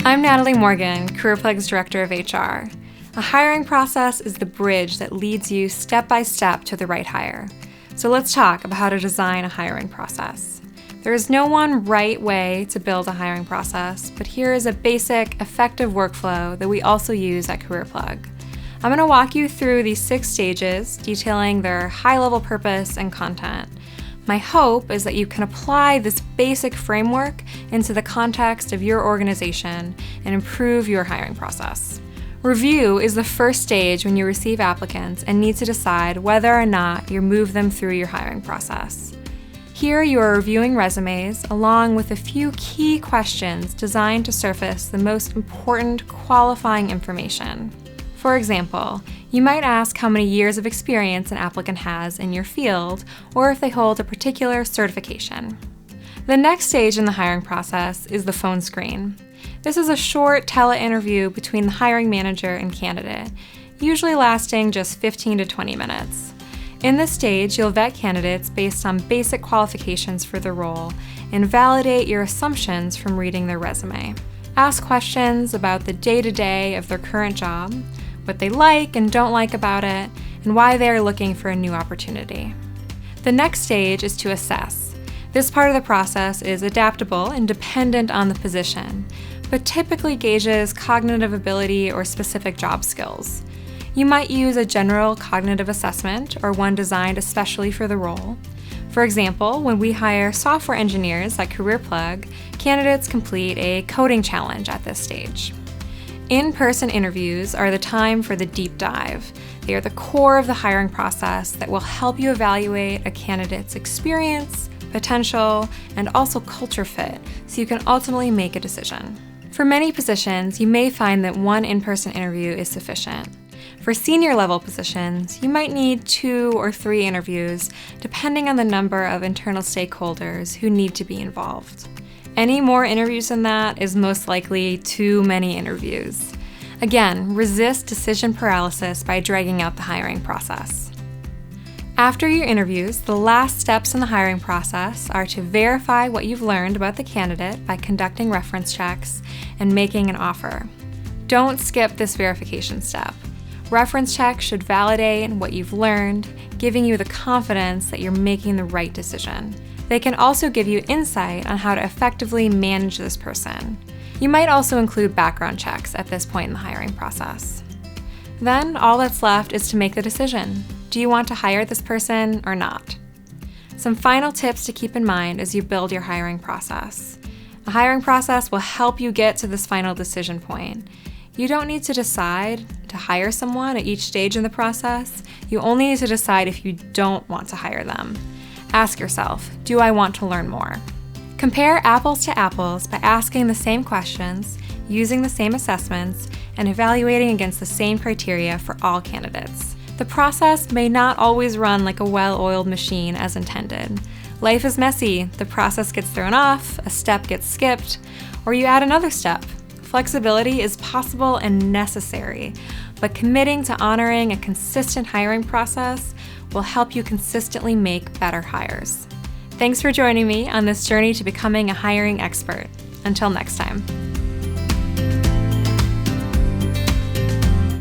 I'm Natalie Morgan, CareerPlug's Director of HR. A hiring process is the bridge that leads you step by step to the right hire. So let's talk about how to design a hiring process. There is no one right way to build a hiring process, but here is a basic, effective workflow that we also use at CareerPlug. I'm going to walk you through these 6 stages, detailing their high-level purpose and content. My hope is that you can apply this basic framework into the context of your organization and improve your hiring process. Review is the first stage when you receive applicants and need to decide whether or not you move them through your hiring process. Here you are reviewing resumes along with a few key questions designed to surface the most important qualifying information. For example, you might ask how many years of experience an applicant has in your field or if they hold a particular certification. The next stage in the hiring process is the phone screen. This is a short tele-interview between the hiring manager and candidate, usually lasting just 15 to 20 minutes. In this stage, you'll vet candidates based on basic qualifications for the role and validate your assumptions from reading their resume. Ask questions about the day-to-day of their current job, what they like and don't like about it, and why they are looking for a new opportunity. The next stage is to assess. This part of the process is adaptable and dependent on the position, but typically gauges cognitive ability or specific job skills. You might use a general cognitive assessment or one designed especially for the role. For example, when we hire software engineers at CareerPlug, candidates complete a coding challenge at this stage. In-person interviews are the time for the deep dive. They are the core of the hiring process that will help you evaluate a candidate's experience, potential, and also culture fit, so you can ultimately make a decision. For many positions, you may find that one in-person interview is sufficient. For senior level positions, you might need 2 or 3 interviews, depending on the number of internal stakeholders who need to be involved. Any more interviews than that is most likely too many interviews. Again, resist decision paralysis by dragging out the hiring process. After your interviews, the last steps in the hiring process are to verify what you've learned about the candidate by conducting reference checks and making an offer. Don't skip this verification step. Reference checks should validate what you've learned, giving you the confidence that you're making the right decision. They can also give you insight on how to effectively manage this person. You might also include background checks at this point in the hiring process. Then all that's left is to make the decision. Do you want to hire this person or not? Some final tips to keep in mind as you build your hiring process. A hiring process will help you get to this final decision point. You don't need to decide to hire someone at each stage in the process. You only need to decide if you don't want to hire them. Ask yourself, do I want to learn more? Compare apples to apples by asking the same questions, using the same assessments, and evaluating against the same criteria for all candidates. The process may not always run like a well-oiled machine as intended. Life is messy, the process gets thrown off, a step gets skipped, or you add another step. Flexibility is possible and necessary, but committing to honoring a consistent hiring process will help you consistently make better hires. Thanks for joining me on this journey to becoming a hiring expert. Until next time.